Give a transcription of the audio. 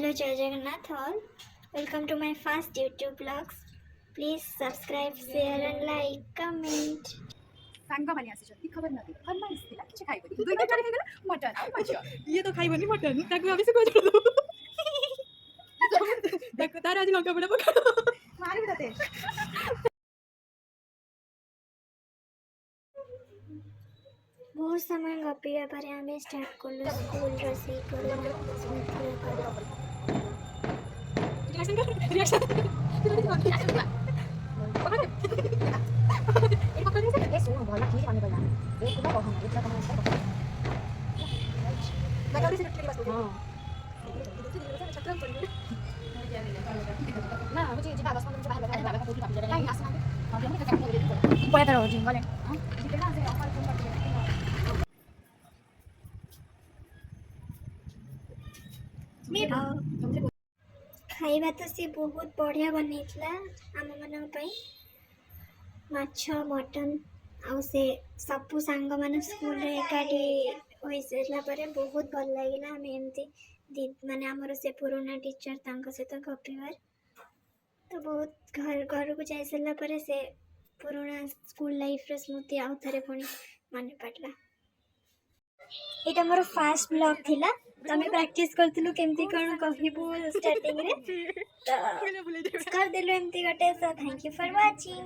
Hello Jai Jagannath all. Welcome to my first YouTube vlogs. Please subscribe, share and like, comment. ସାଙ୍ଗମାନେ ଆସିଛନ୍ତି ଖବର ନଦୀ ଭଲ ଆସିଥିଲା କିଛି ଖାଇବନି ଦୁଇ ଦିନ ହେଇଗଲା ମଟନ ଆଉ ମାଛ ଇଏ ତ ଖାଇବନି ମଟନ ତାକୁ ଆମେ ସେ କହିଛୁ ତାକୁ ତାର ଆଜି ଲଙ୍କା ପୋଡ଼ା ପକାଅ ମାରିବି ତତେ बहुत समय गपिया पर आम स्टार्ट कलु स्कूल रही खाइबा तो सी बहुत बढ़िया बनईला आम मान माछ मटन आउ से सबू सांग मान स्कूल रे एकाठी होई सारा परे बहुत भल लागिला आम एमती माने आमर से पुराना टीचर तांको सहित गपिबार तो बहुत घर को जाई सारा परे से पुराना स्कूल लाइफ रे स्मृति आउ थरे पुणी माने पड़ला। एटा मोर फर्स्ट ब्लॉग थिला तमे प्रैक्टिस करथिलु केमती कोन कहबो स्टार्टिंग रे तो कर देलो एमती गटे। So thank you for watching.